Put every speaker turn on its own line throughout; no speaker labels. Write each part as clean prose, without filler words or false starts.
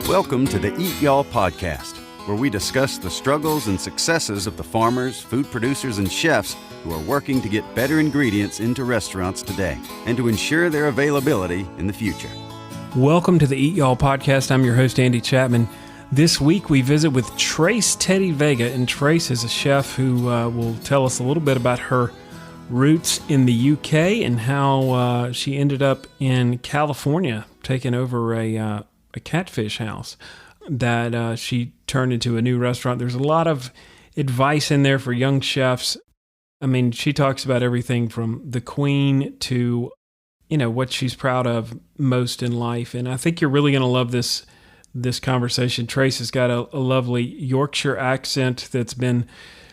Welcome to the Eat Y'all podcast, where we discuss the struggles and successes of the farmers, food producers, and chefs who are working to get better ingredients into restaurants today and to ensure their availability in the future.
Welcome to the Eat Y'all podcast. I'm your host, Andy Chapman. This week, we visit with Trace Tedde-Vega, and Trace is a chef who will tell us a little bit about her roots in the UK and how she ended up in California, taking over a catfish house that she turned into a new restaurant. There's a lot of advice in there for young chefs. I mean, she talks about everything from the queen to, you know, what she's proud of most in life. And I think you're really going to love this conversation. Trace has got a lovely Yorkshire accent that's been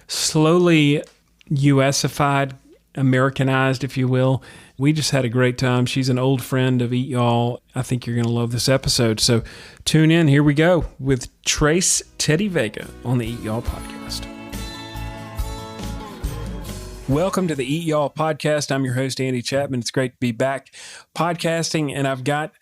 slowly US-ified, Americanized, if you will. We just had a great time. She's an old friend of Eat Y'all. I think you're going to love this episode. So tune in. Here we go with Trace Tedde-Vega on the Eat Y'all podcast. Welcome to the Eat Y'all podcast. I'm your host, Andy Chapman. It's great to be back podcasting, and I've got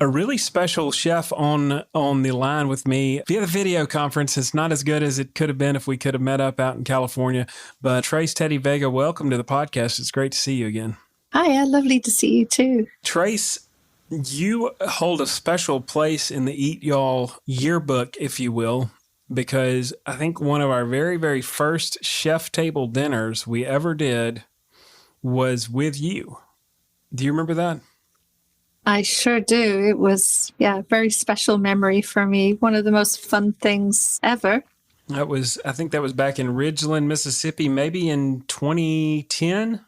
a really special chef on the line with me via the video conference. It's not as good as it could have been if we could have met up out in California. But Trace Tedde-Vega, welcome to the podcast. It's great to see you again.
Hi, lovely to see you too.
Trace, you hold a special place in the Eat Y'all yearbook, if you will, because I think one of our very, very first chef table dinners we ever did was with you. Do you remember that?
I sure do. It was, a very special memory for me. One of the most fun things ever.
I think that was back in Ridgeland, Mississippi, maybe in 2010.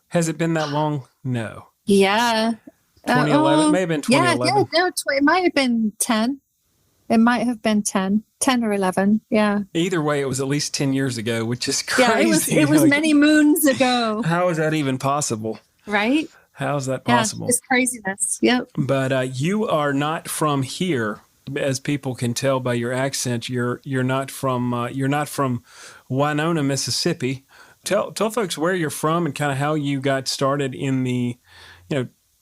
Has it been that long? No.
Yeah.
2011? May have been 2011.
It might have been 10. It might have been 10 or 11. Yeah.
Either way, it was at least 10 years ago, which is crazy.
Yeah, it was many moons ago.
How is that even possible?
Right?
How is that possible?
Yeah, it's craziness. Yep.
But you are not from here, as people can tell by your accent. You're not from Winona, Mississippi. Tell folks where you're from and kind of how you got started in the,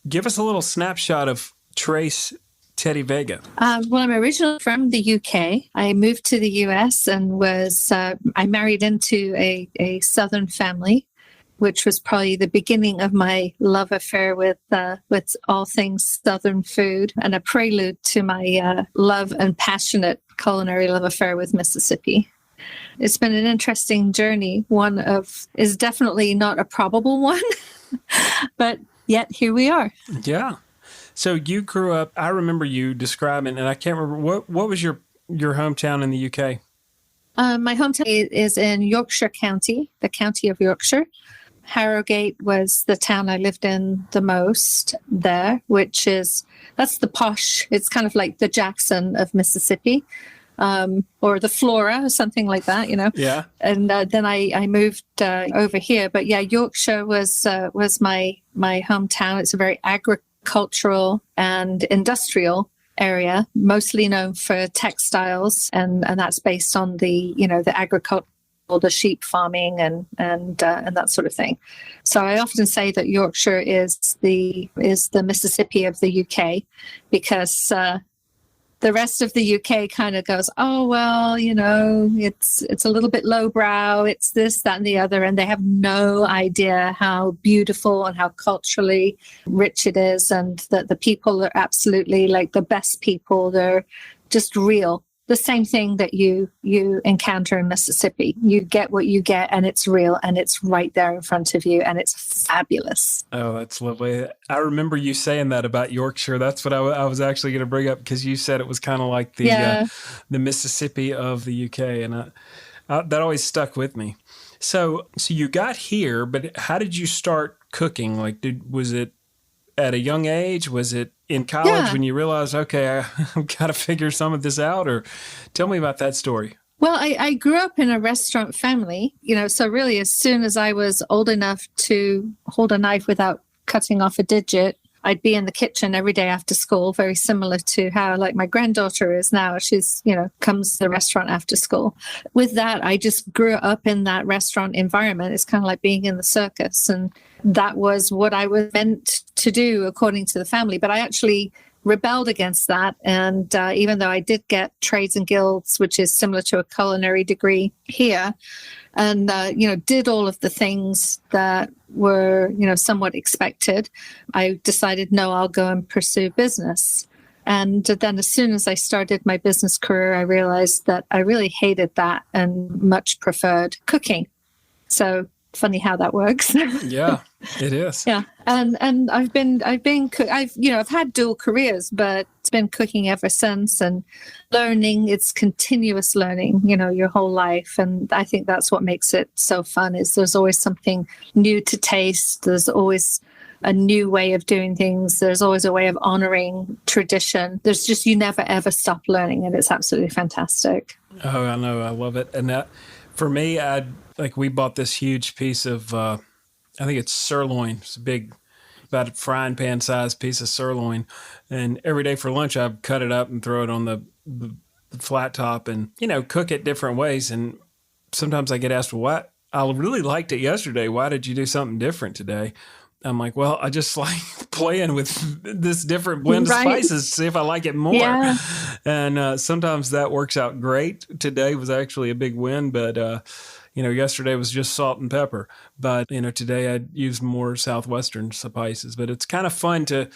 give us a little snapshot of Trace Tedde-Vega.
Well, I'm originally from the UK. I moved to the US and I married into a Southern family, which was probably the beginning of my love affair with all things Southern food and a prelude to my love and passionate culinary love affair with Mississippi. It's been an interesting journey. Is definitely not a probable one, but yet here we are.
Yeah. So you grew up, I remember you describing, and I can't remember, what was your hometown in the UK?
My hometown is in Yorkshire County, the county of Yorkshire. Harrogate was the town I lived in the most there, that's the posh. It's kind of like the Jackson of Mississippi. Or the Flora or something like that, Yeah. And then I moved over here. But yeah, Yorkshire was my hometown. It's a very agricultural and industrial area, mostly known for textiles, and that's based on the agriculture, the sheep farming and that sort of thing. So I often say that Yorkshire is the Mississippi of the UK, because the rest of the UK kind of goes, oh, well, it's a little bit lowbrow. It's this, that, and the other. And they have no idea how beautiful and how culturally rich it is. And that the people are absolutely like the best people. They're just real. The same thing that you encounter in Mississippi. You get what you get, and it's real, and it's right there in front of you, and it's fabulous.
Oh, that's lovely. I remember you saying that about Yorkshire. That's what I was actually going to bring up, because you said it was kind of like the Mississippi of the UK, and that always stuck with me. So you got here, but how did you start cooking? Like, was it at a young age? Was it in college when you realized, okay, I've got to figure some of this out? Or tell me about that story.
Well, I grew up in a restaurant family, so really as soon as I was old enough to hold a knife without cutting off a digit, I'd be in the kitchen every day after school, very similar to how like my granddaughter is now. She's, comes to the restaurant after school. With that, I just grew up in that restaurant environment. It's kind of like being in the circus. And that was what I was meant to do according to the family. But I actually rebelled against that. And even though I did get trades and guilds, which is similar to a culinary degree here, and, did all of the things that were, somewhat expected, I decided, no, I'll go and pursue business. And then as soon as I started my business career, I realized that I really hated that and much preferred cooking. So funny how that works.
Yeah, it is.
Yeah. And I've had dual careers, but it's been cooking ever since, and learning, it's continuous learning, your whole life. And I think that's what makes it so fun, is there's always something new to taste. There's always a new way of doing things. There's always a way of honoring tradition. There's just, you never, ever stop learning. And it's absolutely fantastic.
Oh, I know. I love it. And that, for me, we bought this huge piece of, I think it's sirloin. It's a big, about a frying pan sized piece of sirloin. And every day for lunch, I cut it up and throw it on the flat top and, cook it different ways. And sometimes I get asked, well, I really liked it yesterday. Why did you do something different today? I'm like, well, I just like playing with this different blend of spices to see if I like it more. Yeah. And sometimes that works out great. Today was actually a big win, but, yesterday was just salt and pepper. But, today I used more Southwestern spices. But it's kind of fun to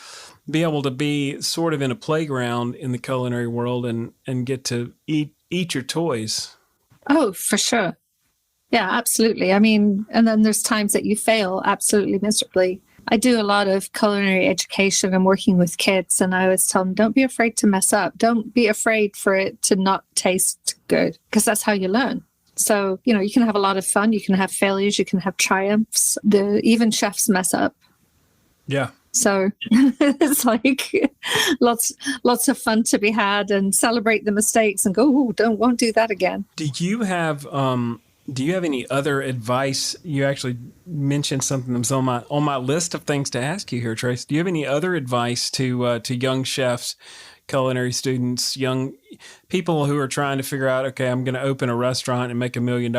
be able to be sort of in a playground in the culinary world and get to eat your toys.
Oh, for sure. Yeah, absolutely. I mean, and then there's times that you fail absolutely miserably. I do a lot of culinary education and working with kids, and I always tell them, don't be afraid to mess up. Don't be afraid for it to not taste good, because that's how you learn. So, you can have a lot of fun. You can have failures. You can have triumphs. Even chefs mess up.
Yeah.
So it's like lots of fun to be had, and celebrate the mistakes and go, won't do that again.
Do you have any other advice? You actually mentioned something that's on my list of things to ask you here, Trace. Do you have any other advice to young chefs, culinary students, young people who are trying to figure out, okay, I'm going to open a restaurant and make $1 million?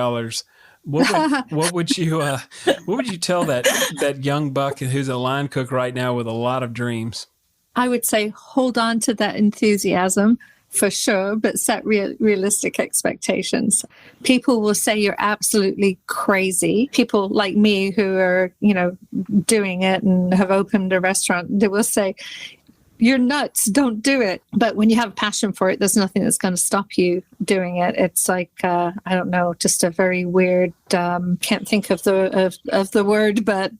What would you tell that young buck who's a line cook right now with a lot of dreams?
I would say hold on to that enthusiasm. For sure, but set realistic expectations. People will say you're absolutely crazy. People like me who are, doing it and have opened a restaurant, they will say, you're nuts, don't do it. But when you have a passion for it, there's nothing that's going to stop you doing it. It's like, I don't know, just a very weird, can't think of the word, but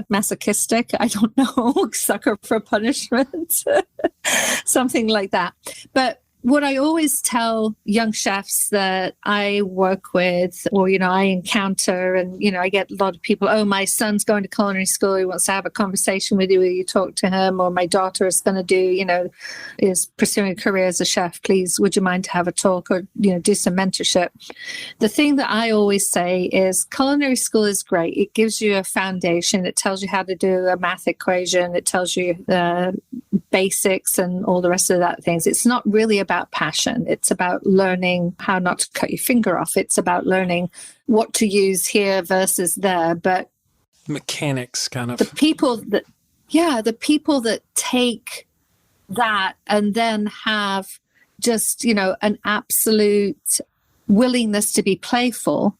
masochistic, I don't know, sucker for punishment, something like that. But what I always tell young chefs that I work with, or, I encounter, and, I get a lot of people, oh, my son's going to culinary school. He wants to have a conversation with you. Will you talk to him? Or my daughter is going to is pursuing a career as a chef. Please, would you mind to have a talk or, do some mentorship? The thing that I always say is culinary school is great. It gives you a foundation. It tells you how to do a math equation. It tells you the basics and all the rest of that things. It's not really about passion. It's about learning how not to cut your finger off. It's about learning what to use here versus there. But
mechanics, kind of.
The people that take that and then have just, an absolute willingness to be playful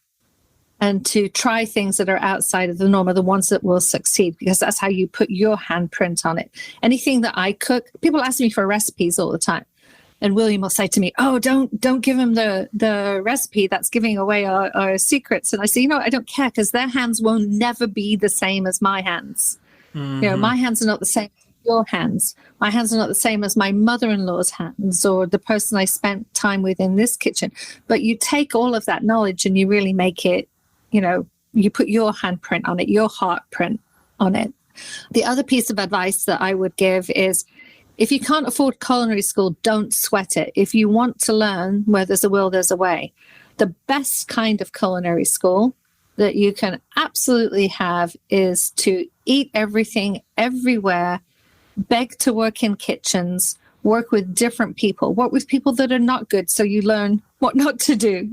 and to try things that are outside of the norm are the ones that will succeed, because that's how you put your handprint on it. Anything that I cook, people ask me for recipes all the time. And William will say to me, oh, don't give him the recipe. That's giving away our secrets. And I say, I don't care, because their hands will never be the same as my hands. Mm-hmm. My hands are not the same as your hands. My hands are not the same as my mother-in-law's hands or the person I spent time with in this kitchen. But you take all of that knowledge and you really make it, you put your handprint on it, your heart print on it. The other piece of advice that I would give is, if you can't afford culinary school, don't sweat it. If you want to learn, where there's a will, there's a way. The best kind of culinary school that you can absolutely have is to eat everything, everywhere, beg to work in kitchens, work with different people, work with people that are not good so you learn what not to do,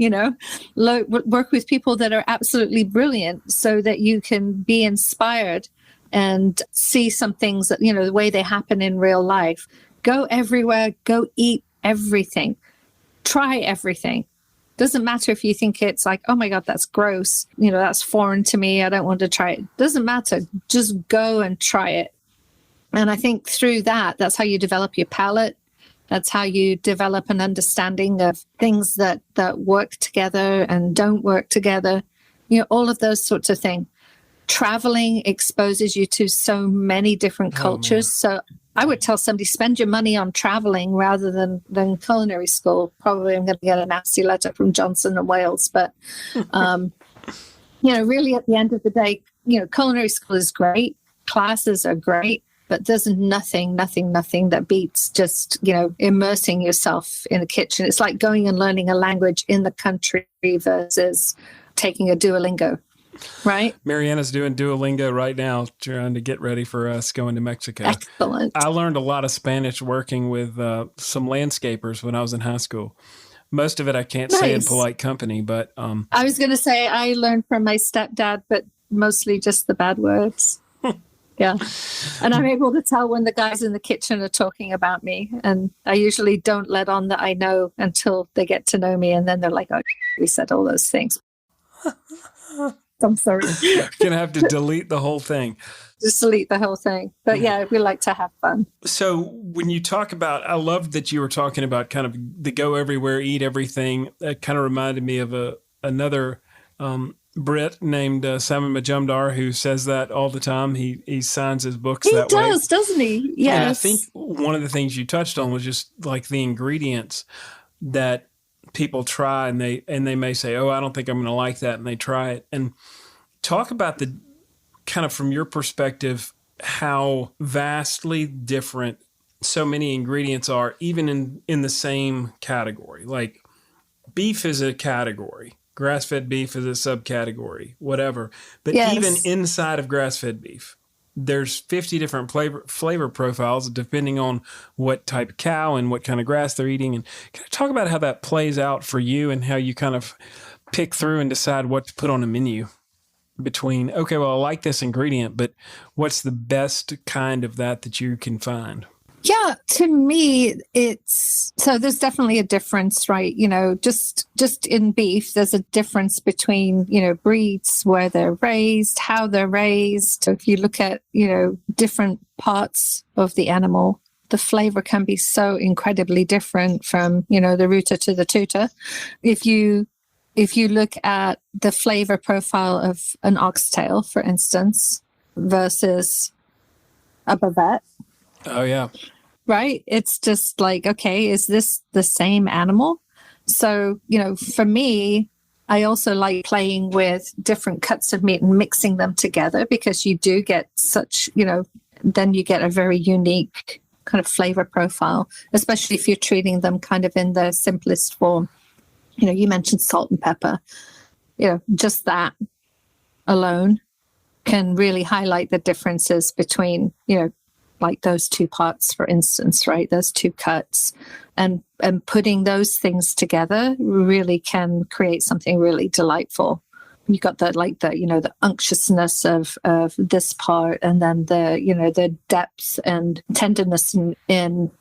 work with people that are absolutely brilliant so that you can be inspired and see some things that, the way they happen in real life. Go everywhere, go eat everything, try everything. Doesn't matter if you think it's like, oh my God, that's gross. That's foreign to me. I don't want to try it. Doesn't matter. Just go and try it. And I think through that's how you develop your palate. That's how you develop an understanding of things that work together and don't work together. All of those sorts of things. Traveling exposes you to so many different cultures. So I would tell somebody, spend your money on traveling rather than culinary school. Probably I'm going to get a nasty letter from Johnson and Wales. But, really at the end of the day, culinary school is great. Classes are great. But there's nothing that beats just, immersing yourself in the kitchen. It's like going and learning a language in the country versus taking a Duolingo, right?
Mariana's doing Duolingo right now, trying to get ready for us going to Mexico.
Excellent.
I learned a lot of Spanish working with some landscapers when I was in high school. Most of it I can't say in polite company, but...
I was going to say I learned from my stepdad, but mostly just the bad words. Yeah. And I'm able to tell when the guys in the kitchen are talking about me. And I usually don't let on that I know until they get to know me. And then they're like, oh, we said all those things. I'm sorry.
You're going to have to delete the whole thing.
Just delete the whole thing. But yeah, we like to have fun.
So when you talk about, I love that you were talking about kind of the go everywhere, eat everything. That kind of reminded me of another Brit named Simon Majumdar, who says that all the time. He signs his books that way. He
does, doesn't he? Yes.
And I think one of the things you touched on was just like the ingredients that people try, and they may say, oh, I don't think I'm going to like that, and they try it. And talk about the kind of from your perspective, how vastly different so many ingredients are, even in the same category. Like beef is a category. Grass-fed beef is a subcategory, whatever. But even inside of grass-fed beef, there's 50 different flavor profiles depending on what type of cow and what kind of grass they're eating. And can I talk about how that plays out for you and how you kind of pick through and decide what to put on a menu between, okay, well, I like this ingredient, but what's the best kind of that you can find?
Yeah, to me, there's definitely a difference, right? Just in beef, there's a difference between, breeds, where they're raised, how they're raised. So if you look at, different parts of the animal, the flavor can be so incredibly different from, the rooter to the tutor. If you look at the flavor profile of an oxtail, for instance, versus a bavette.
Oh, yeah.
Right? It's just like, okay, is this the same animal? So, for me, I also like playing with different cuts of meat and mixing them together, because you do get such, then you get a very unique kind of flavor profile, especially if you're treating them kind of in the simplest form. You mentioned salt and pepper. Just that alone can really highlight the differences between, like those two parts, for instance, right? Those two cuts, and putting those things together really can create something really delightful. You got the unctuousness of this part, and then the depth and tenderness in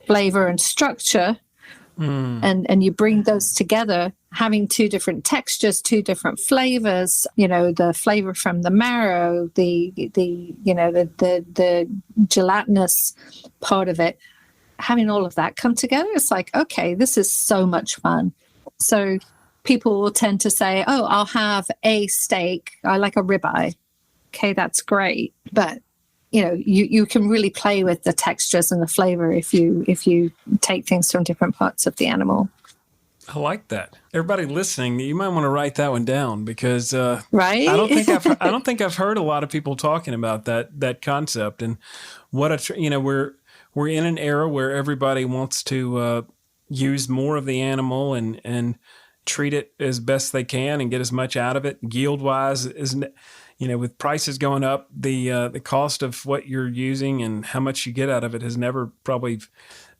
flavor and structure. And you bring those together, having two different textures, two different flavors, the flavor from the marrow, the gelatinous part of it, having all of that come together. It's like, okay, this is so much fun. So people will tend to say, oh, I'll have a steak. I like a ribeye. Okay, that's great. But you can really play with the textures and the flavor if you take things from different parts of the animal.
I like that. Everybody listening, you might want to write that one down, because
right?
I don't think I've heard a lot of people talking about that concept. And what we're in an era where everybody wants to use more of the animal and treat it as best they can and get as much out of it. Yield wise, isn't with prices going up, the cost of what you're using and how much you get out of it has never probably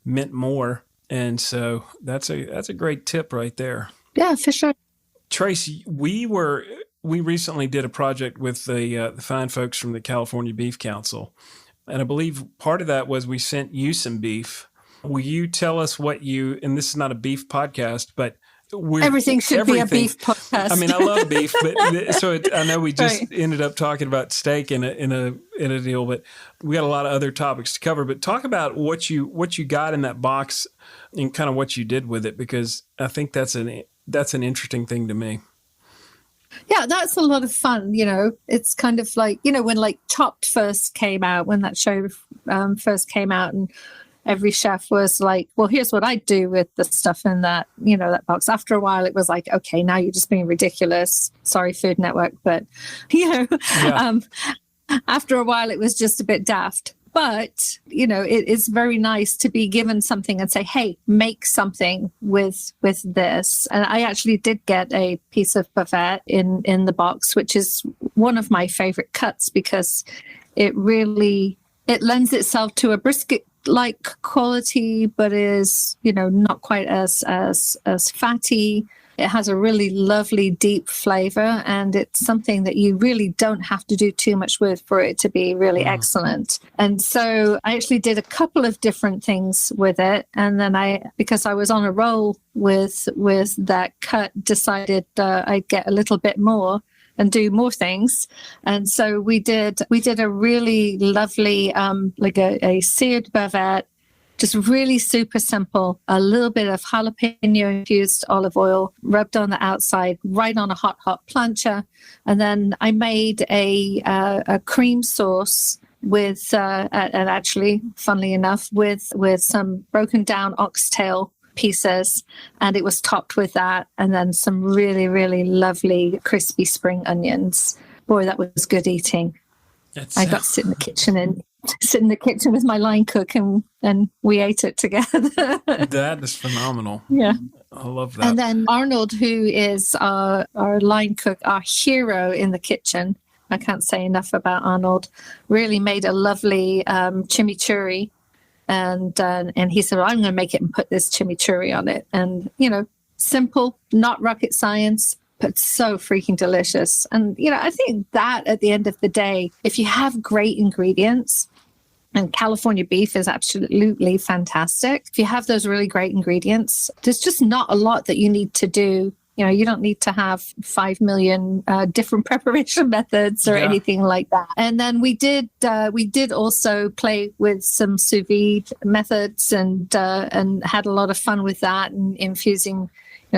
meant more. And so that's a great tip right there.
Yeah, for sure.
Trace, we recently did a project with the fine folks from the California Beef Council, and I believe part of that was we sent you some beef, Will you tell us and this is not a beef podcast, but
everything should be a beef podcast.
I mean, I love beef, but I know we just ended up talking about steak in a deal, but we got a lot of other topics to cover. But talk about what you got in that box and kind of what you did with it, because I think that's an interesting thing to me.
Yeah, that's a lot of fun. It's kind of like, when like Chopped first came out, when that show first came out, and every chef was like, well, here's what I do with the stuff in that, that box. After a while, it was like, okay, now you're just being ridiculous. Sorry, Food Network. But, after a while, it was just a bit daft. But, it is very nice to be given something and say, hey, make something with this. And I actually did get a piece of bavette in the box, which is one of my favorite cuts because it lends itself to a brisket-like quality, but is, not quite as fatty. It has a really lovely, deep flavor, and it's something that you really don't have to do too much with for it to be really excellent. And so I actually did a couple of different things with it. And then because I was on a roll with that cut, decided I'd get a little bit more and do more things. And so we did a really lovely, like a seared bavette, just really super simple, a little bit of jalapeno infused olive oil rubbed on the outside, right on a hot plancha. And then I made a cream sauce with, and actually, funnily enough, with some broken down oxtail pieces, and it was topped with that, and then some really, really lovely crispy spring onions. Boy, that was good eating. I got to sit in the kitchen with my line cook, and we ate it together.
That is phenomenal.
Yeah.
I love that.
And then Arnold, who is our line cook, our hero in the kitchen, I can't say enough about Arnold, really made a lovely chimichurri. And he said, well, I'm going to make it and put this chimichurri on it. And, simple, not rocket science, but so freaking delicious. And, I think that at the end of the day, if you have great ingredients, and California beef is absolutely fantastic. If you have those really great ingredients, there's just not a lot that you need to do. You don't need to have 5 million different preparation methods or anything like that. And then we did also play with some sous vide methods and had a lot of fun with that, and infusing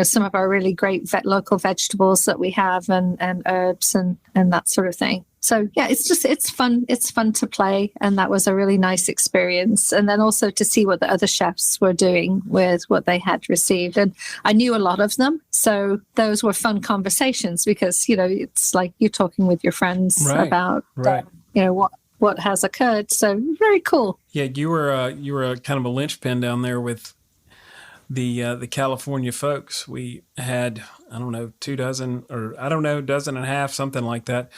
some of our really great local vegetables that we have and herbs and that sort of thing. So yeah, it's fun. It's fun to play. And that was a really nice experience. And then also to see what the other chefs were doing with what they had received. And I knew a lot of them. So those were fun conversations because, it's like you're talking with your friends about, what has occurred. So very cool.
Yeah. You were kind of a linchpin down there with the California folks. We had, I don't know, 24, or I don't know, dozen and a half, something like that,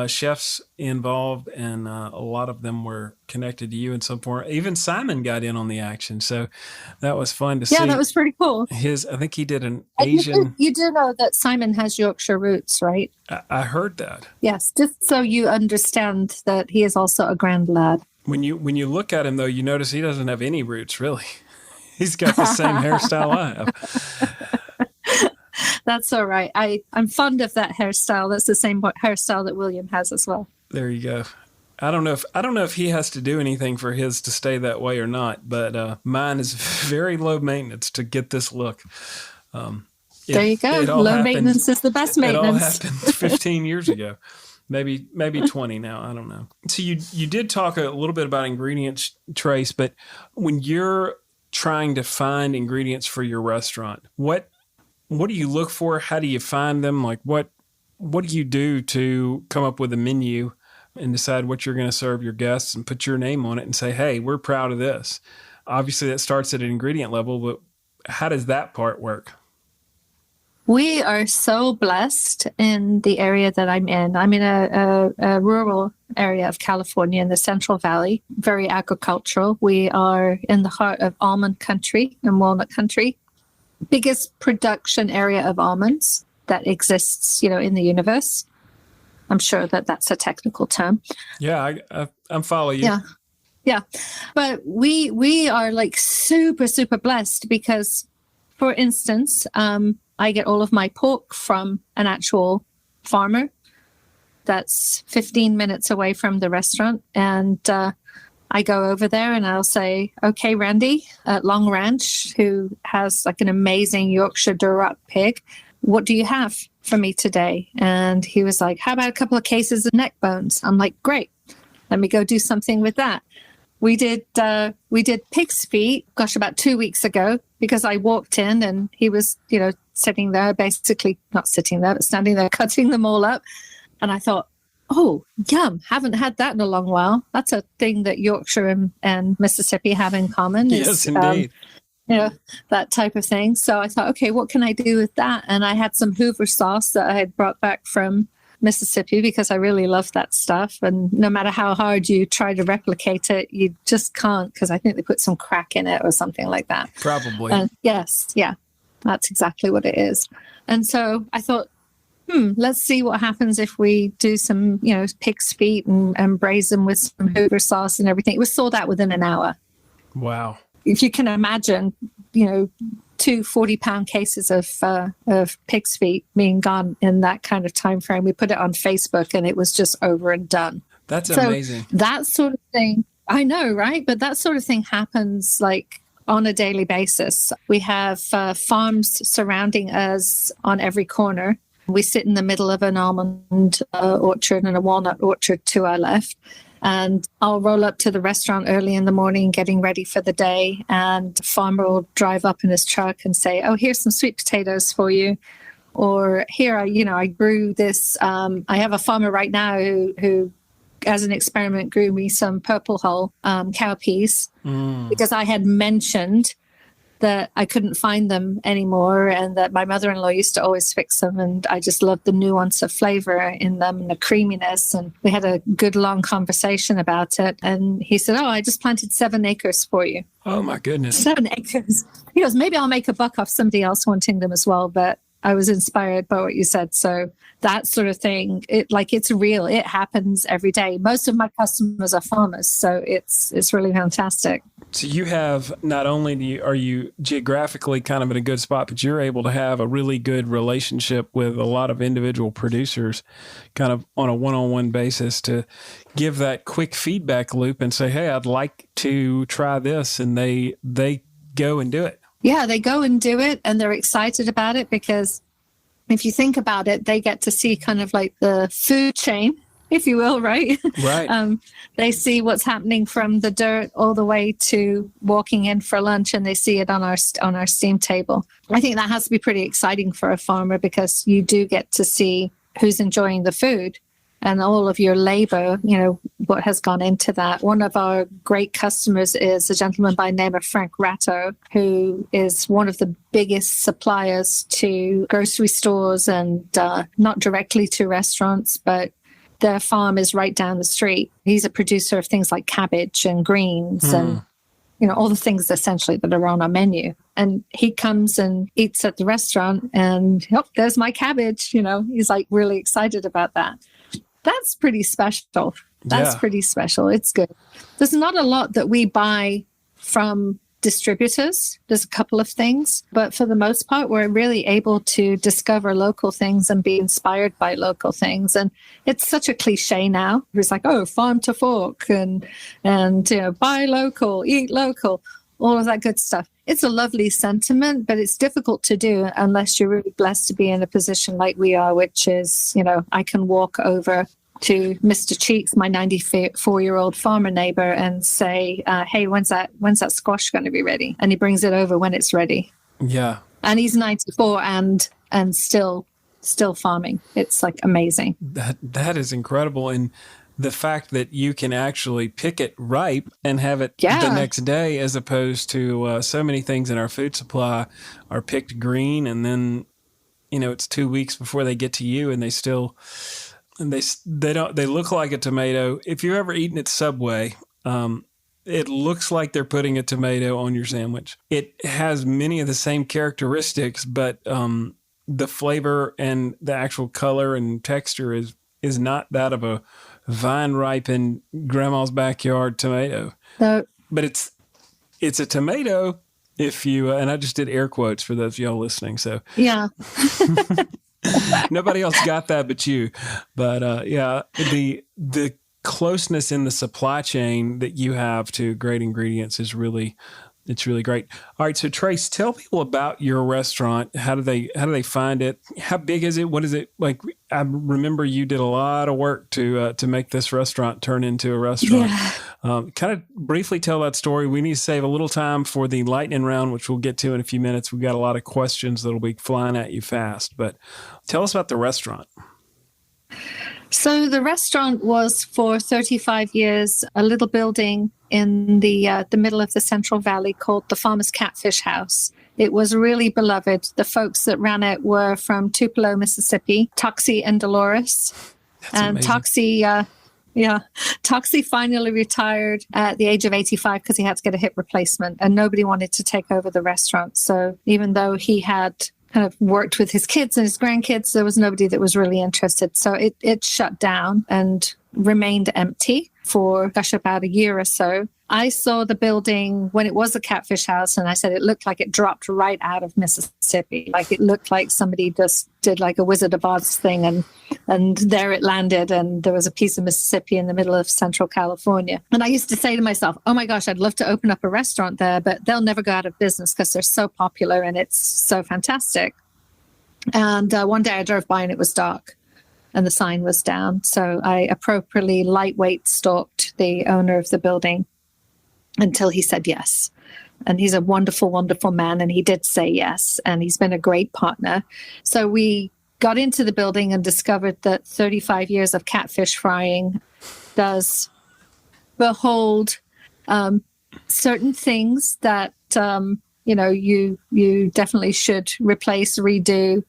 chefs involved, and a lot of them were connected to you in some form. Even Simon got in on the action, so that was fun to see.
Yeah, that was pretty cool.
I think he did an Asian.
You do know that Simon has Yorkshire roots, right?
I heard that.
Yes, just so you understand that he is also a grand lad.
When you look at him, though, you notice he doesn't have any roots, really. He's got the same hairstyle I have.
That's all right. I'm fond of that hairstyle. That's the same hairstyle that William has as well.
There you go. I don't know if he has to do anything for his to stay that way or not, but mine is very low maintenance to get this look.
There you go. Low maintenance is the best maintenance.
It all happened 15 years ago. Maybe 20 now. I don't know. So you did talk a little bit about ingredients, Trace, but when you're trying to find ingredients for your restaurant, what do you look for? How do you find them? Like what do you do to come up with a menu and decide what you're going to serve your guests and put your name on it and say, hey, we're proud of this? Obviously that starts at an ingredient level, but how does that part work?
We are so blessed in the area that I'm in. I'm in a rural area of California in the Central Valley, very agricultural. We are in the heart of almond country and walnut country, biggest production area of almonds that exists, in the universe. I'm sure that that's a technical term.
Yeah, I'm following you.
Yeah. Yeah. But we are like super, super blessed because, for instance, I get all of my pork from an actual farmer that's 15 minutes away from the restaurant. And I go over there and I'll say, okay, Randy at Long Ranch, who has like an amazing Yorkshire Duroc pig, what do you have for me today? And he was like, how about a couple of cases of neck bones? I'm like, great. Let me go do something with that. We did pig's feet, about 2 weeks ago, because I walked in and he was, sitting there, basically not sitting there, but standing there, cutting them all up. And I thought, oh, yum, haven't had that in a long while. That's a thing that Yorkshire and Mississippi have in common.
Yes, indeed.
That type of thing. So I thought, okay, what can I do with that? And I had some Hoover sauce that I had brought back from Mississippi because I really love that stuff. And no matter how hard you try to replicate it, you just can't, because I think they put some crack in it or something like that.
Probably.
Yes. Yeah, that's exactly what it is. And so I thought, let's see what happens if we do some, pig's feet and braise them with some Hoover sauce and everything. It was sold out within an hour.
Wow.
If you can imagine, 2 40-pound cases of pig's feet being gone in that kind of time frame. We put it on Facebook and it was just over and done.
That's amazing.
That sort of thing, I know, right? But that sort of thing happens like on a daily basis. We have farms surrounding us on every corner. We sit in the middle of an almond orchard and a walnut orchard to our left. And I'll roll up to the restaurant early in the morning, getting ready for the day. And the farmer will drive up in his truck and say, oh, here's some sweet potatoes for you. Or here, I grew this. I have a farmer right now who, as an experiment, grew me some purple hull cowpeas because I had mentioned that I couldn't find them anymore and that my mother-in-law used to always fix them. And I just loved the nuance of flavor in them and the creaminess. And we had a good long conversation about it. And he said, oh, I just planted 7 acres for you.
Oh, my goodness.
7 acres. He goes, maybe I'll make a buck off somebody else wanting them as well. But I was inspired by what you said. So that sort of thing, it's real. It happens every day. Most of my customers are farmers. So it's really fantastic.
So you have, not only are you geographically kind of in a good spot, but you're able to have a really good relationship with a lot of individual producers kind of on a one-on-one basis to give that quick feedback loop and say, hey, I'd like to try this. And they go and do it.
Yeah, they go and do it and they're excited about it because if you think about it, they get to see kind of like the food chain, if you will, right?
Right.
They see what's happening from the dirt all the way to walking in for lunch, and they see it on our steam table. I think that has to be pretty exciting for a farmer because you do get to see who's enjoying the food and all of your labor, what has gone into that. One of our great customers is a gentleman by the name of Frank Ratto, who is one of the biggest suppliers to grocery stores and not directly to restaurants, but their farm is right down the street. He's a producer of things like cabbage and greens and, all the things essentially that are on our menu. And he comes and eats at the restaurant and, there's my cabbage. He's like really excited about that. That's pretty special. That's pretty special. It's good. There's not a lot that we buy from distributors. There's a couple of things, but for the most part, we're really able to discover local things and be inspired by local things. And it's such a cliche now. It's like, oh, farm to fork and buy local, eat local, all of that good stuff. It's a lovely sentiment, but it's difficult to do unless you're really blessed to be in a position like we are, which is, I can walk over to Mr. Cheeks, my 94-year-old farmer neighbor, and say, hey, when's that squash going to be ready? And he brings it over when it's ready.
Yeah.
And he's 94 and still farming. It's like amazing.
That is incredible. And the fact that you can actually pick it ripe and have it the next day, as opposed to so many things in our food supply are picked green, and then it's 2 weeks before they get to you, and they still they look like a tomato. If you've ever eaten at Subway, it looks like they're putting a tomato on your sandwich. It has many of the same characteristics, but the flavor and the actual color and texture is not that of a vine ripened grandma's backyard tomato.
No.
but it's a tomato. If you and I just did air quotes for those of y'all listening, so
Yeah.
nobody else got that but you. But yeah, the closeness in the supply chain that you have to great ingredients is really great. All right, so Trace, tell people about your restaurant. How do they find it? How big is it? What is it like? I remember you did a lot of work to make this restaurant turn into a restaurant.
Yeah.
Kind of briefly tell that story. We need to save a little time for the lightning round, which we'll get to in a few minutes. We've got a lot of questions that'll be flying at you fast, but tell us about the restaurant.
So the restaurant was for 35 years, a little building in the middle of the Central Valley called the Farmer's Catfish House. It was really beloved. The folks that ran it were from Tupelo, Mississippi, Toxie and Dolores.
That's
and
amazing.
Toxie finally retired at the age of 85 because he had to get a hip replacement and nobody wanted to take over the restaurant. So even though he had kind of worked with his kids and his grandkids, there was nobody that was really interested. So it shut down and remained empty for about a year or so. I saw the building when it was a catfish house, and I said it looked like it dropped right out of Mississippi. Like it looked like somebody just did like a Wizard of Oz thing, and there it landed, and there was a piece of Mississippi in the middle of Central California. And I used to say to myself, oh my gosh, I'd love to open up a restaurant there, but they'll never go out of business because they're so popular and it's so fantastic. And one day I drove by and it was dark and the sign was down. So I appropriately lightweight stalked the owner of the building until he said yes. And he's a wonderful, wonderful man. And he did say yes. And he's been a great partner. So we got into the building and discovered that 35 years of catfish frying does behold certain things that, you definitely should replace, redo.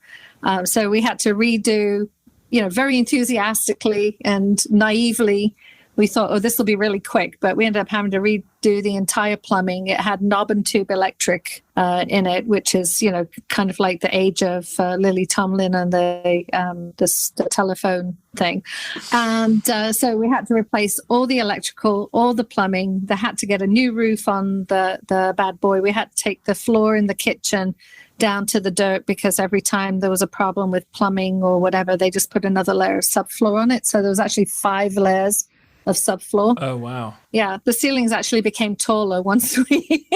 So we had to redo, very enthusiastically and naively. We thought, oh, this will be really quick, but we ended up having to redo the entire plumbing. It had knob and tube electric in it, which is, kind of like the age of Lily Tomlin and the telephone thing. And so we had to replace all the electrical, all the plumbing. They had to get a new roof on the bad boy. We had to take the floor in the kitchen down to the dirt because every time there was a problem with plumbing or whatever, they just put another layer of subfloor on it. So there was actually 5 layers of subfloor.
Oh, wow.
Yeah. The ceilings actually became taller once we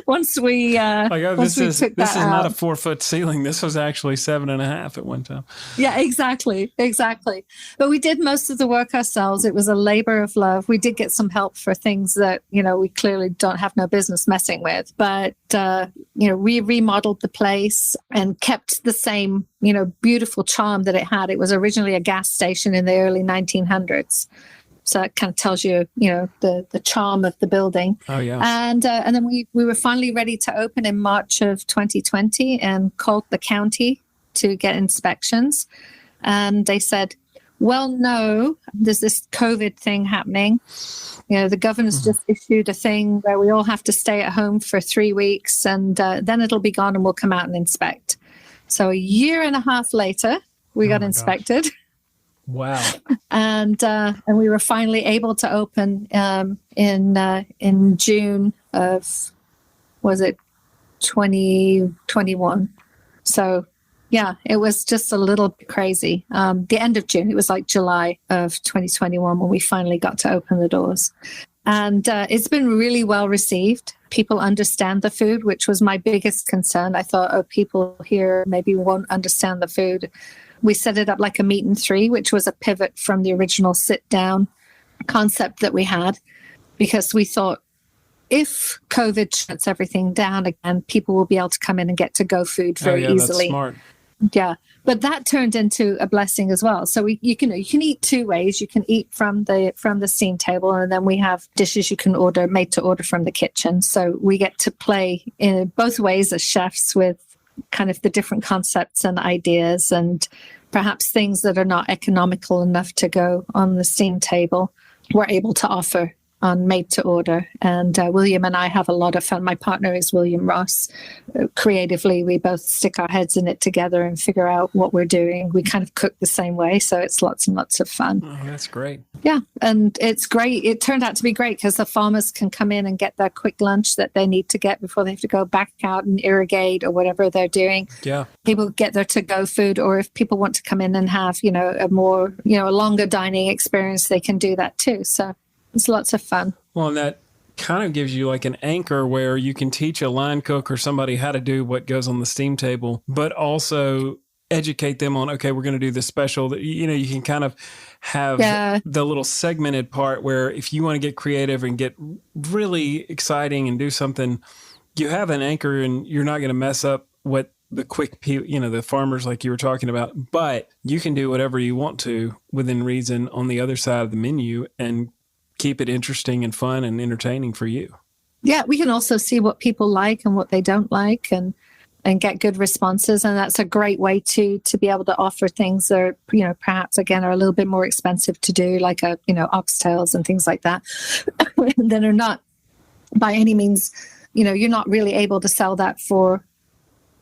this is not a 4-foot ceiling. This was actually 7.5 at one time.
Yeah, exactly. But we did most of the work ourselves. It was a labor of love. We did get some help for things that, we clearly don't have no business messing with. But, we remodeled the place and kept the same, beautiful charm that it had. It was originally a gas station in the early 1900s. So that kind of tells you, the charm of the building.
Oh, yeah.
And then we were finally ready to open in March of 2020 and called the county to get inspections. And they said, well, no, there's this COVID thing happening. The governor's just issued a thing where we all have to stay at home for 3 weeks and then it'll be gone and we'll come out and inspect. So a year and a half later, we got inspected.
Gosh. Wow.
And we were finally able to open in June of, was it 2021? So, yeah, it was just a little bit crazy. The end of June, it was like July of 2021 when we finally got to open the doors. And it's been really well received. People understand the food, which was my biggest concern. I thought, people here maybe won't understand the food. We set it up like a meat and 3, which was a pivot from the original sit-down concept that we had, because we thought if COVID shuts everything down again, people will be able to come in and get to-go food very easily.
That's smart.
Yeah, but that turned into a blessing as well. So you can eat 2 ways. You can eat from the steam table, and then we have dishes you can order, made to order from the kitchen. So we get to play in both ways as chefs with kind of the different concepts and ideas, and perhaps things that are not economical enough to go on the steam table, we're able to offer on made to order. And William and I have a lot of fun. My partner is William Ross. Creatively, we both stick our heads in it together and figure out what we're doing. We kind of cook the same way, so it's lots and lots of fun.
Oh, that's great.
Yeah, and it's great. It turned out to be great because the farmers can come in and get their quick lunch that they need to get before they have to go back out and irrigate or whatever they're doing.
Yeah.
People get their to-go food, or if people want to come in and have, a more, a longer dining experience, they can do that too. So it's lots of fun.
Well, and that kind of gives you like an anchor where you can teach a line cook or somebody how to do what goes on the steam table, but also educate them on, okay, we're going to do this special that, you can kind of have the little segmented part where if you want to get creative and get really exciting and do something, you have an anchor and you're not going to mess up what the quick people, the farmers like you were talking about, but you can do whatever you want to within reason on the other side of the menu and keep it interesting and fun and entertaining for you.
Yeah, we can also see what people like and what they don't like and get good responses. And that's a great way to be able to offer things that are, perhaps, again, are a little bit more expensive to do, like, oxtails and things like that, that are not by any means, you're not really able to sell that for,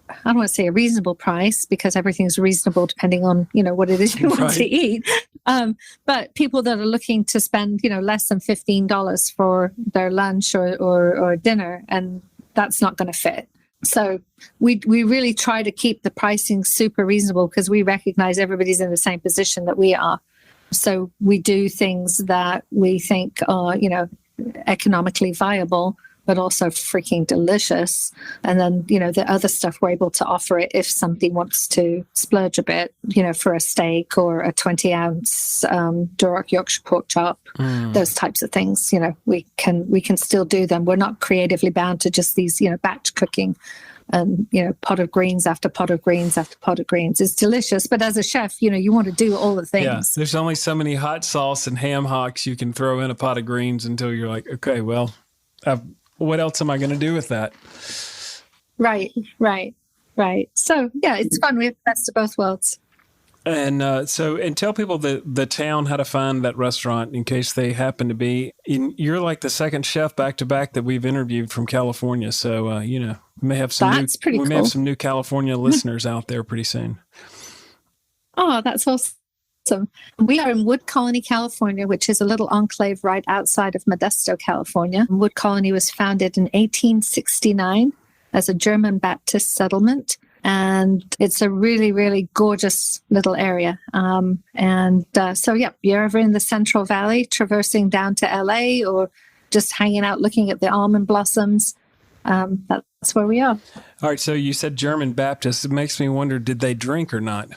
I don't want to say a reasonable price because everything's reasonable depending on, what it is you want to eat. But people that are looking to spend, less than $15 for their lunch or dinner, and that's not going to fit. So we really try to keep the pricing super reasonable because we recognize everybody's in the same position that we are. So we do things that we think are, economically viable, but also freaking delicious. And then, the other stuff we're able to offer it if somebody wants to splurge a bit, for a steak or a 20-ounce Duroc Yorkshire pork chop, those types of things, we can still do them. We're not creatively bound to just these, batch cooking and, pot of greens after pot of greens after pot of greens. It's delicious. But as a chef, you want to do all the things.
Yeah, there's only so many hot sauce and ham hocks you can throw in a pot of greens until you're like, okay, well, what else am I going to do with that?
Right. So, yeah, it's fun. We have the best of both worlds.
And and tell people the town how to find that restaurant in case they happen to be. You're like the second chef back to back that we've interviewed from California. So, we may have some may have some new California listeners out there pretty soon.
Oh, that's awesome. We are in Wood Colony, California, which is a little enclave right outside of Modesto, California. Wood Colony was founded in 1869 as a German Baptist settlement. And it's a really, really gorgeous little area. So, you're ever in the Central Valley, traversing down to LA or just hanging out looking at the almond blossoms, that's where we are.
All right. So you said German Baptist. It makes me wonder, did they drink or not?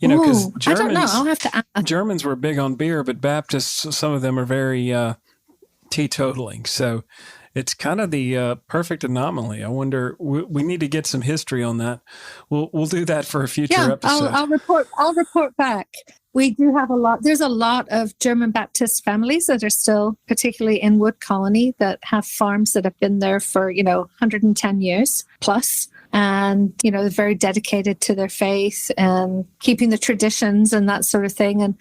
Because
I don't know. I'll have to ask.
Germans were big on beer, but Baptists, some of them are very teetotaling. So it's kind of the perfect anomaly. I wonder, we need to get some history on that. We'll do that for a future episode.
I'll report back. We do have a lot. There's a lot of German Baptist families that are still, particularly in Wood Colony, that have farms that have been there for, 110 years plus. And, they're very dedicated to their faith and keeping the traditions and that sort of thing. And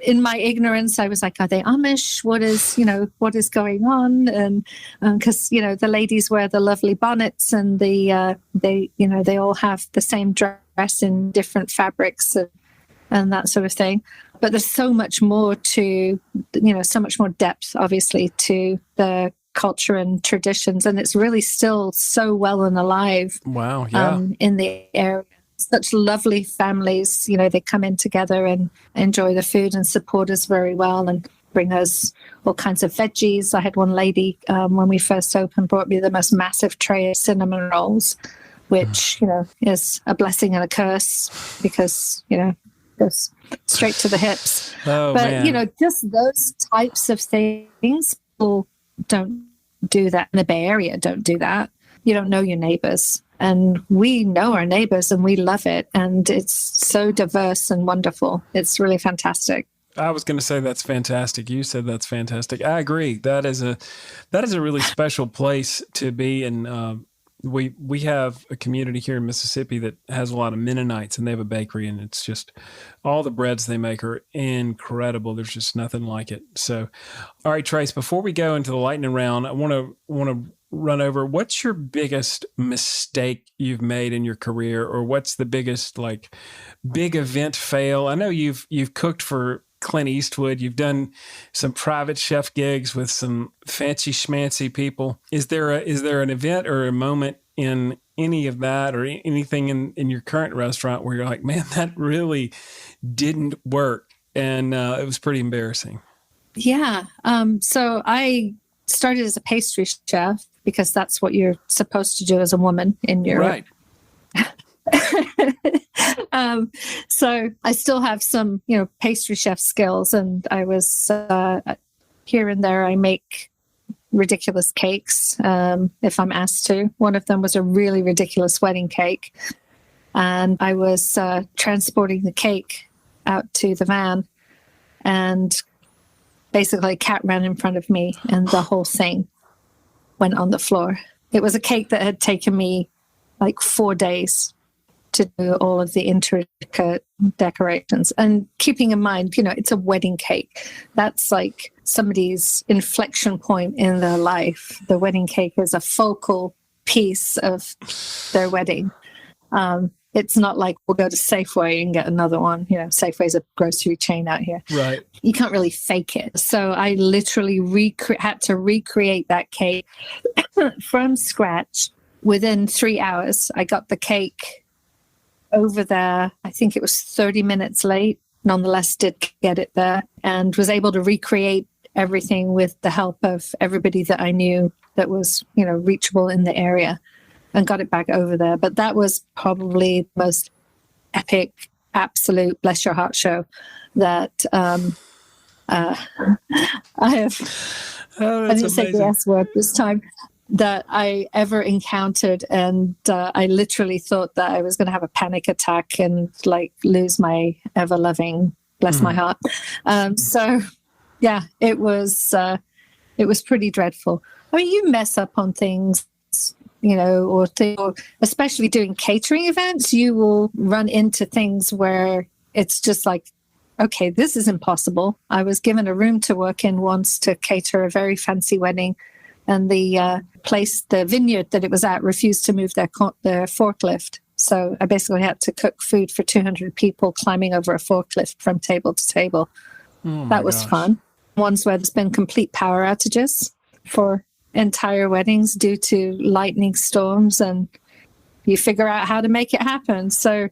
in my ignorance, I was like, are they Amish? What is going on? And because, the ladies wear the lovely bonnets and they all have the same dress in different fabrics and that sort of thing. But there's so much more to, so much more depth, obviously, to the culture and traditions. And it's really still so well and alive.
Wow. Yeah.
In the area. Such lovely families, they come in together and enjoy the food and support us very well and bring us all kinds of veggies. I had one lady, when we first opened, brought me the most massive tray of cinnamon rolls, which, is a blessing and a curse because, goes straight to the hips.
Oh,
but,
man.
just those types of things, people don't do that. In the Bay Area, don't do that. You don't know your neighbors. And we know our neighbors and we love it. And it's so diverse and wonderful. It's really fantastic.
I was going to say that's fantastic. You said that's fantastic. I agree. That is a really special place to be. And, We have a community here in Mississippi that has a lot of Mennonites, and they have a bakery, and it's just all the breads they make are incredible. There's just nothing like it. So, all right, Trace, before we go into the lightning round, I want to run over what's your biggest mistake you've made in your career, or what's the biggest big event fail? I know you've cooked for Clint Eastwood. You've done some private chef gigs with some fancy schmancy people. Is there an event or a moment in any of that or anything in your current restaurant where you're like, man, that really didn't work, and it was pretty embarrassing?
Yeah. So I started as a pastry chef because that's what you're supposed to do as a woman in your
right.
So I still have some, pastry chef skills, and I was here and there. I make ridiculous cakes if I'm asked to. One of them was a really ridiculous wedding cake, and I was transporting the cake out to the van, and basically a cat ran in front of me, and the whole thing went on the floor. It was a cake that had taken me like 4 days to do all of the intricate decorations. And keeping in mind, it's a wedding cake. That's like somebody's inflection point in their life. The wedding cake is a focal piece of their wedding. It's not like we'll go to Safeway and get another one. Safeway's a grocery chain out here.
Right.
You can't really fake it. So I literally had to recreate that cake from scratch. Within 3 hours, I got the cake over there. I think it was 30 minutes late. Nonetheless, did get it there and was able to recreate everything with the help of everybody that I knew that was, reachable in the area, and got it back over there. But that was probably the most epic, absolute bless your heart show that I have.
Oh,
I didn't
amazing.
say the S word this time. That I ever encountered, and I literally thought that I was going to have a panic attack and lose my ever loving, bless my heart. So yeah, it was pretty dreadful. I mean, you mess up on things, or especially doing catering events, you will run into things where it's just like, okay, this is impossible. I was given a room to work in once to cater a very fancy wedding, and the the vineyard that it was at, refused to move their forklift. So I basically had to cook food for 200 people climbing over a forklift from table to table. That was fun. Ones where there's been complete power outages for entire weddings due to lightning storms, and you figure out how to make it happen. So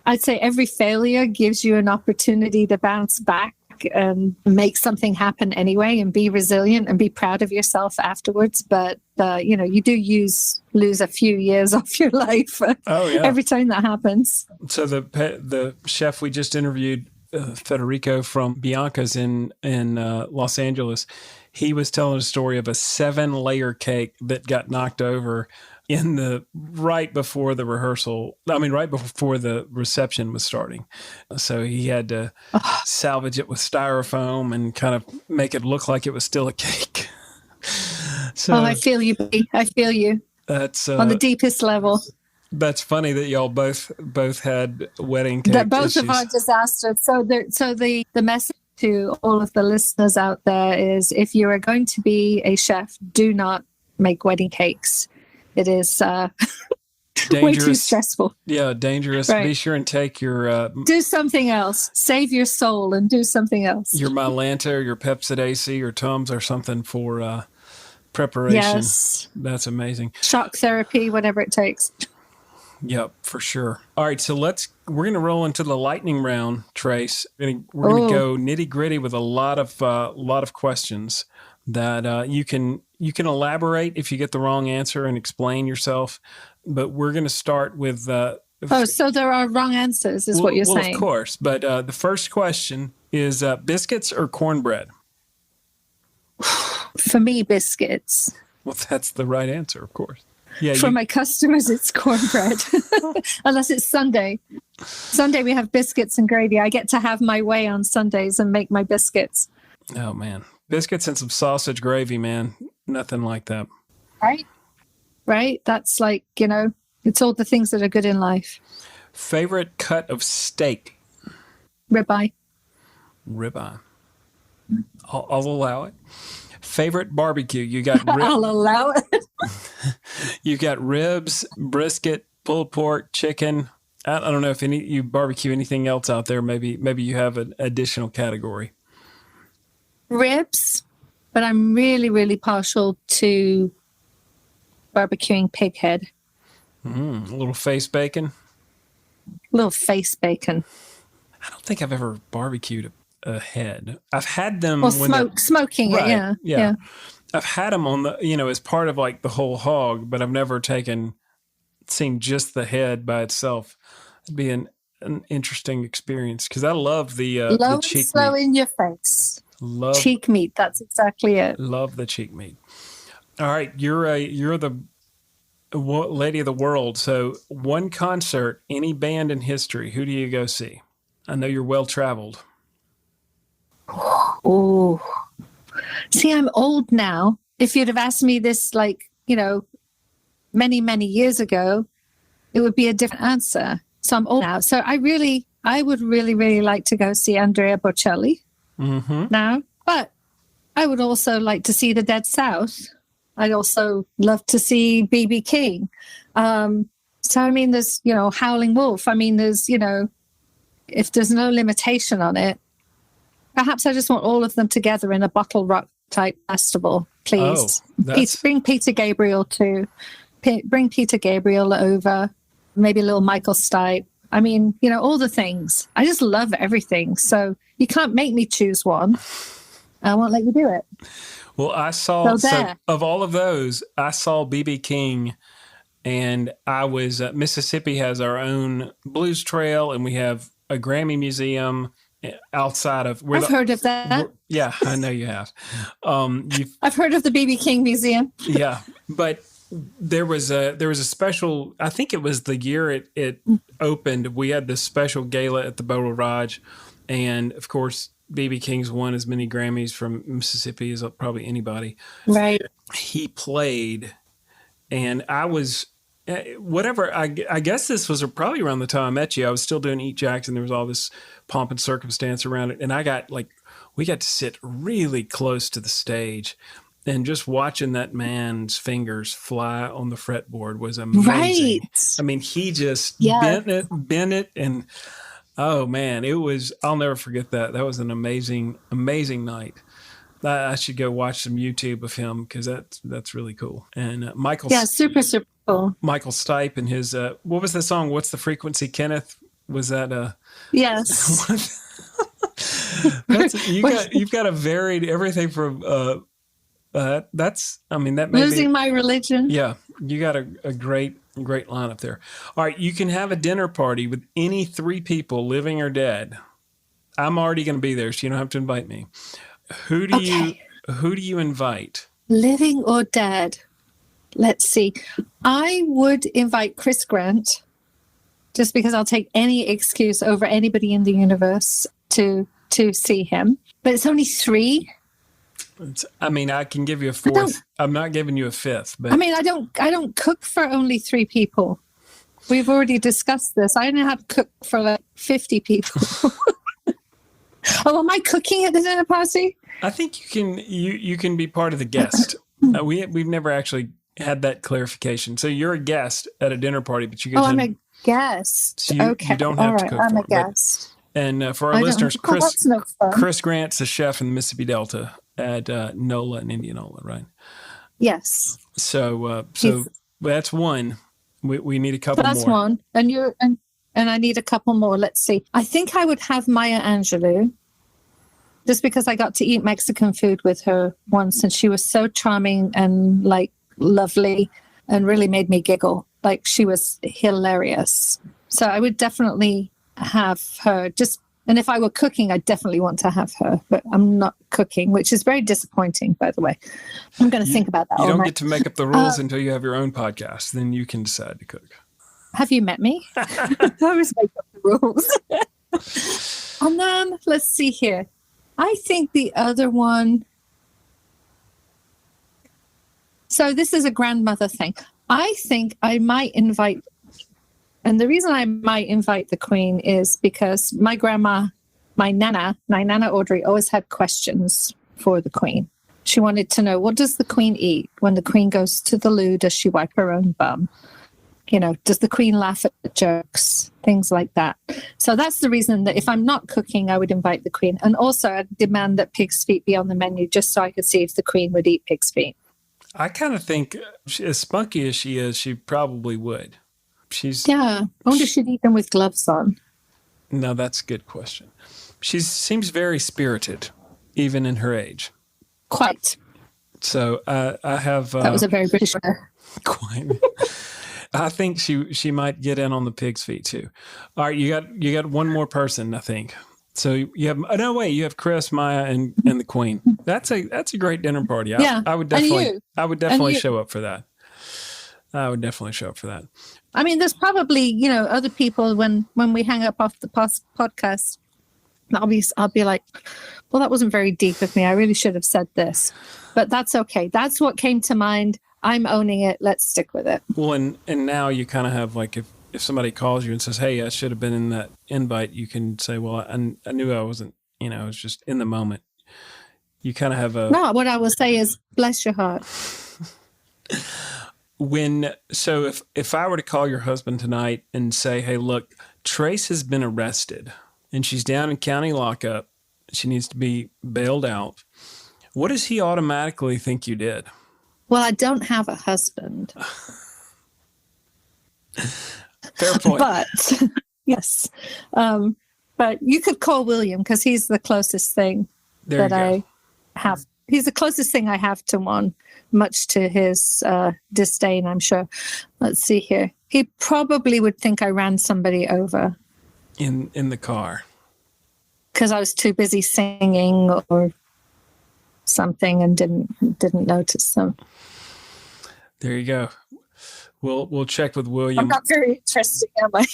I'd say every failure gives you an opportunity to bounce back and make something happen anyway, and be resilient and be proud of yourself afterwards. But you do lose a few years off your life every time that happens.
So the chef we just interviewed, Federico from Bianca's in Los Angeles, he was telling a story of a 7-layer cake that got knocked over right before the reception was starting. So he had to salvage it with styrofoam and kind of make it look like it was still a cake. So
I feel you, buddy. I feel you.
That's
on the deepest level.
That's funny that y'all both had wedding cake
That both
issues.
of our disasters. So the message to all of the listeners out there is, if you are going to be a chef, do not make wedding cakes. It is way too stressful.
Yeah, dangerous.
Right.
Be sure and take your...
do something else. Save your soul and do something else.
Your Mylanta or your Pepcid AC or Tums or something for preparation.
Yes.
That's amazing.
Shock therapy, whatever it takes.
Yep, for sure. All right, so we're going to roll into the lightning round, Trace. We're going to go nitty gritty with a lot of questions that you can elaborate if you get the wrong answer and explain yourself. But we're going to start with.
So there are wrong answers, is what you're saying?
Of course. But the first question is biscuits or cornbread?
For me, biscuits.
Well, that's the right answer, of course. Yeah,
For my customers, it's cornbread. Unless it's Sunday. Sunday, we have biscuits and gravy. I get to have my way on Sundays and make my biscuits.
Oh, man. Biscuits and some sausage gravy, man. Nothing like that.
Right. right? That's like, it's all the things that are good in life.
Favorite cut of steak?
Ribeye.
Ribeye. I'll allow it. Favorite barbecue? You got
I'll allow it.
You got ribs, brisket, pulled pork, chicken. I don't know if you barbecue anything else out there. Maybe you have an additional category.
Ribs, but I'm really, really partial to barbecuing pig head.
A little face bacon.
Little face bacon.
I don't think I've ever barbecued a head. I've had them
or smoking
right,
it. Yeah.
I've had them on the as part of like the whole hog, but I've never seen just the head by itself. It'd be an interesting experience because I love the cheek
slow
meat.
In your face.
Love
cheek meat. That's exactly it.
Love the cheek meat. All right, you're the lady of the world. So one concert, any band in history, who do you go see? I know you're well traveled.
Oh, see, I'm old now. If you'd have asked me this, many, many years ago, it would be a different answer. So I'm old now. So I would really, really like to go see Andrea Bocelli now. But I would also like to see the Dead South. I'd also love to see B.B. King. So, I mean, there's, Howling Wolf. I mean, there's, if there's no limitation on it, perhaps I just want all of them together in a bottle rock type festival, please. Bring Peter Gabriel too. Bring Peter Gabriel over. Maybe a little Michael Stipe. I mean, all the things. I just love everything. So you can't make me choose one. I won't let you do it.
Well, I saw, so of all of those, I saw B.B. King, and I was, Mississippi has our own blues trail, and we have a Grammy museum outside of.
I've heard of that.
Yeah, I know you have.
I've heard of the B.B. King Museum.
Yeah, but there was a special. I think it was the year it opened. We had this special gala at the Beau Rage, and of course, B.B. King's won as many Grammys from Mississippi as probably anybody.
Right.
He played, and I was. Whatever, I guess this was probably around the time I met you. I was still doing Eat Jackson. There was all this pomp and circumstance around it. And we got to sit really close to the stage, and just watching that man's fingers fly on the fretboard was amazing.
Right.
I mean, he just bent it. And oh man, I'll never forget that. That was an amazing, amazing night. I should go watch some YouTube of him because that's really cool. And Michael.
Yeah, super, super cool.
Michael Stipe and his, what was the song? What's the Frequency, Kenneth? Was that
Yes.
You've got a varied everything from, that may
Losing My Religion.
Yeah. You got a great lineup there. All right. You can have a dinner party with any three people, living or dead. I'm already going to be there, so you don't have to invite me. Who do you invite?
Living or dead? Let's see. I would invite Chris Grant, just because I'll take any excuse over anybody in the universe to see him. But it's only three.
I can give you a fourth. I'm not giving you a fifth. But
I don't cook for only three people. We've already discussed this. I know how to cook for 50 people. Oh, am I cooking at the dinner party?
I think you can be part of the guest. We've never actually had that clarification. So you're a guest at a dinner party, but you get.
Oh, I'm a guest. So
okay, you don't have to cook.
I'm a guest.
And for our listeners, Chris Grant's the chef in the Mississippi Delta at NOLA in Indianola, right?
Yes.
So that's one. We need a couple more.
That's one, and I need a couple more. Let's see. I think I would have Maya Angelou, just because I got to eat Mexican food with her once, and she was so charming and lovely, and really made me giggle. She was hilarious. So I would definitely have her. And if I were cooking, I definitely want to have her. But I'm not cooking, which is very disappointing, by the way. I'm going to think about that.
You don't get to make up the rules until you have your own podcast. Then you can decide to cook.
Have you met me? I always make up the rules. And then let's see here. I think the other one. So this is a grandmother thing. I think I might invite, and the reason I might invite the Queen is because my grandma, my Nana Audrey, always had questions for the Queen. She wanted to know, what does the Queen eat? When the Queen goes to the loo, does she wipe her own bum? Does the Queen laugh at jokes? Things like that. So that's the reason that if I'm not cooking, I would invite the Queen. And also I'd demand that pig's feet be on the menu just so I could see if the Queen would eat pig's feet.
I kind of think, as spunky as she is, she probably would.
Yeah. I wonder if she'd eat them with gloves on.
No, that's a good question. She seems very spirited, even in her age.
Quite.
So I have...
that was a very British word.
Quite. I think she might get in on the pig's feet too. All right, you got one more person, I think. So you have Chris, Maya, and the Queen. That's a great dinner party. I would definitely show up for that. I would definitely show up for that.
I mean, there's probably other people when we hang up off the podcast. I'll be like, well, that wasn't very deep of me. I really should have said this, but that's okay. That's what came to mind. I'm owning it. Let's stick with it.
Well, and now you kind of have like if somebody calls you and says, hey, I should have been in that invite, you can say, well, I knew I wasn't, it was just in the moment. You kind of have
No, what I will say is, bless your heart.
So if I were to call your husband tonight and say, hey, look, Trace has been arrested and she's down in county lockup, she needs to be bailed out, what does he automatically think you did?
Well, I don't have a husband.
Fair point.
But, yes. But you could call William because he's the closest thing I have. He's the closest thing I have to one, much to his disdain, I'm sure. Let's see here. He probably would think I ran somebody over.
In the car.
Because I was too busy singing or something and didn't notice them.
There you go. We'll check with William.
I'm not very interesting, am I?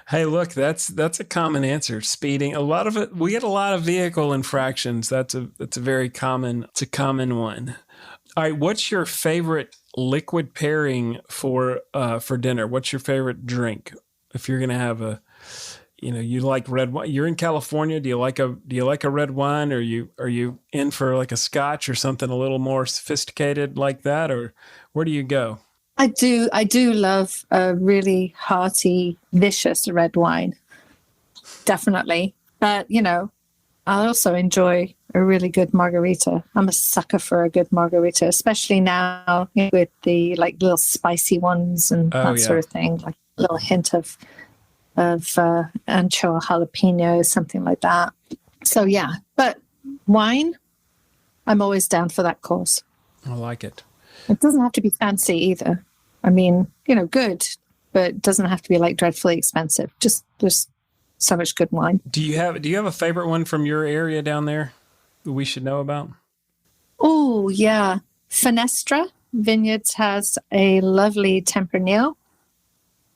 Hey, look, that's a common answer. Speeding. A lot of it. We get a lot of vehicle infractions. That's a very common. It's a common one. All right. What's your favorite liquid pairing for dinner? What's your favorite drink? If you're gonna have you like red wine. You're in California. Do you like a red wine? Or are you in for like a scotch or something a little more sophisticated like that? Or where do you go?
I do love a really hearty, vicious red wine. Definitely. But, I also enjoy a really good margarita. I'm a sucker for a good margarita, especially now with the like little spicy ones and sort of thing, like a little hint of ancho jalapeno, something like that. So, yeah. But wine, I'm always down for that cause.
I like it.
It doesn't have to be fancy either. I mean, good, but it doesn't have to be like dreadfully expensive. Just there's so much good wine.
Do you have a favorite one from your area down there that we should know about?
Oh, yeah. Fenestra Vineyards has a lovely Tempranillo,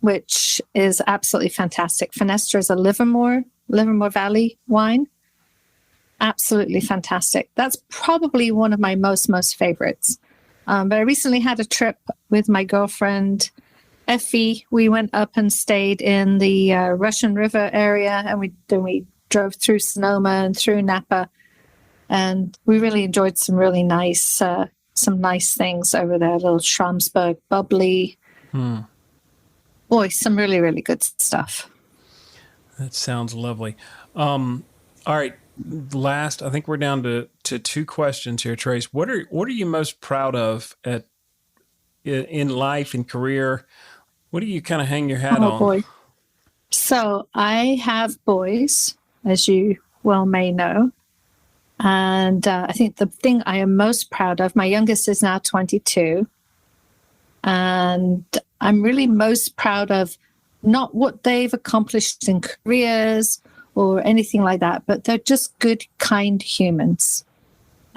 which is absolutely fantastic. Fenestra is a Livermore Valley wine. Absolutely fantastic. That's probably one of my most favorites. But I recently had a trip with my girlfriend, Effie. We went up and stayed in the Russian River area, and we drove through Sonoma and through Napa, and we really enjoyed some really nice things over there. A little Schramsberg bubbly. Boy, some really, really good stuff.
That sounds lovely. All right. Last, I think we're down to two questions here, Trace. What are you most proud of in life and career? What do you kind of hang your hat on? Oh boy!
So I have boys, as you well may know, and I think the thing I am most proud of. My youngest is now 22, and I'm really most proud of not what they've accomplished in careers or anything like that, but they're just good, kind humans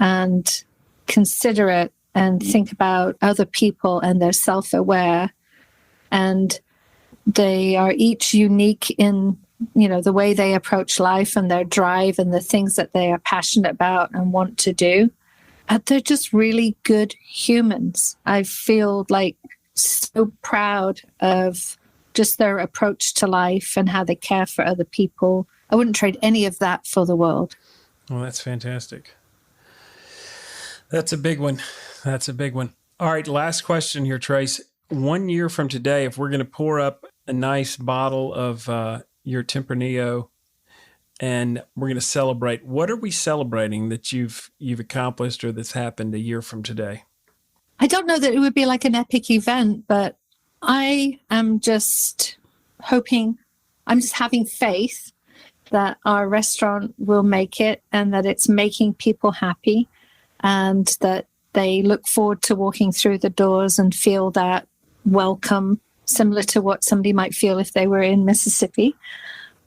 and considerate and think about other people, and they're self-aware, and they are each unique in, the way they approach life and their drive and the things that they are passionate about and want to do. They're just really good humans. I feel like so proud of just their approach to life and how they care for other people. I wouldn't trade any of that for the world.
Well, that's fantastic. That's a big one. That's a big one. All right, last question here, Trace. 1 year from today, if we're going to pour up a nice bottle of your Tempranillo and we're going to celebrate, what are we celebrating that you've accomplished or that's happened a year from today?
I don't know that it would be like an epic event, but I am just hoping, I'm just having faith that our restaurant will make it and that it's making people happy and that they look forward to walking through the doors and feel that welcome, similar to what somebody might feel if they were in Mississippi.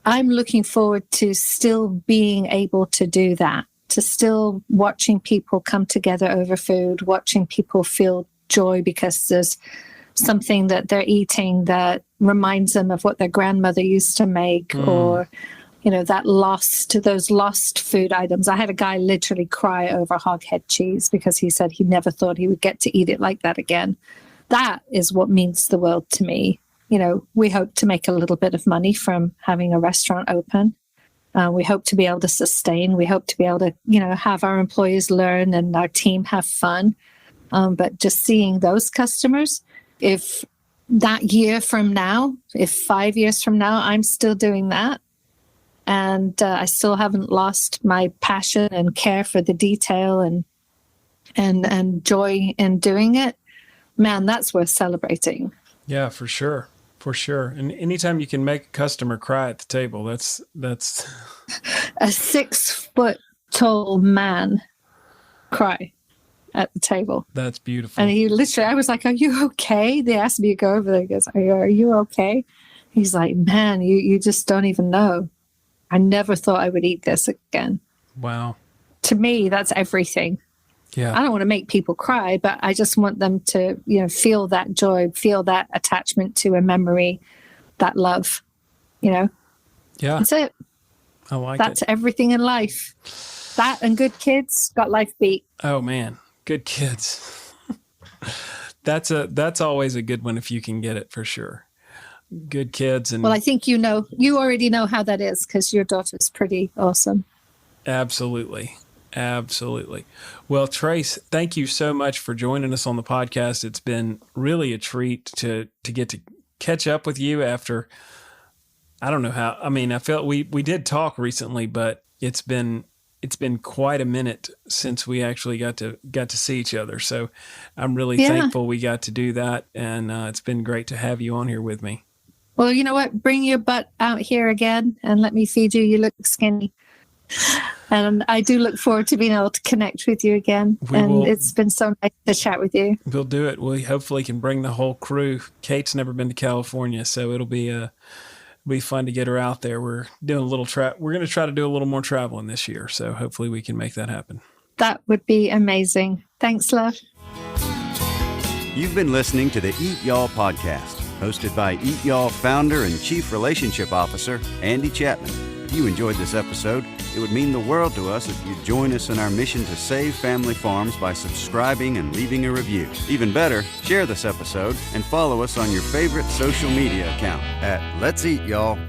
I'm looking forward to still being able to do that, to still watching people come together over food, watching people feel joy because there's something that they're eating that reminds them of what their grandmother used to make, or those lost food items. I had a guy literally cry over hog head cheese because he said he never thought he would get to eat it like that again. That is what means the world to me. We hope to make a little bit of money from having a restaurant open. We hope to be able to sustain. We hope to be able to, have our employees learn and our team have fun. But just seeing those customers, if that year from now, if 5 years from now, I'm still doing that, and I still haven't lost my passion and care for the detail and joy in doing it, man, that's worth celebrating.
Yeah, for sure. For sure. And anytime you can make a customer cry at the table, that's
a 6-foot-tall man cry at the table.
That's beautiful.
And he literally, I was like, "Are you okay?" They asked me to go over there. He goes, "Are you okay?" He's like, "Man, you just don't even know. I never thought I would eat this again."
Wow.
To me, that's everything.
Yeah.
I don't want to make people cry, but I just want them to, feel that joy, feel that attachment to a memory, that love, Yeah. That's it.
I like
That's
it.
everything in life. That and good kids got life beat.
Oh man, good kids. That's always a good one if you can get it, for sure. Good kids. And
well, I think you already know how that is because your daughter's pretty awesome.
Absolutely. Absolutely. Well, Trace, thank you so much for joining us on the podcast. It's been really a treat to get to catch up with you after, I don't know how, I felt we did talk recently, but it's been quite a minute since we actually got to see each other. So I'm really thankful we got to do that. And it's been great to have you on here with me.
Well, you know what? Bring your butt out here again and let me feed you. You look skinny. And I do look forward to being able to connect with you again. It's been so nice to chat with you.
We'll do it. We hopefully can bring the whole crew. Kate's never been to California, so it'll be fun to get her out there. We're doing a little we're going to try to do a little more traveling this year, so hopefully we can make that happen.
That would be amazing. Thanks, love.
You've been listening to the Eat Y'all podcast, hosted by Eat Y'all founder and chief relationship officer, Andy Chapman. If you enjoyed this episode, it would mean the world to us if you'd join us in our mission to save family farms by subscribing and leaving a review. Even better, share this episode and follow us on your favorite social media account at Let's Eat Y'all.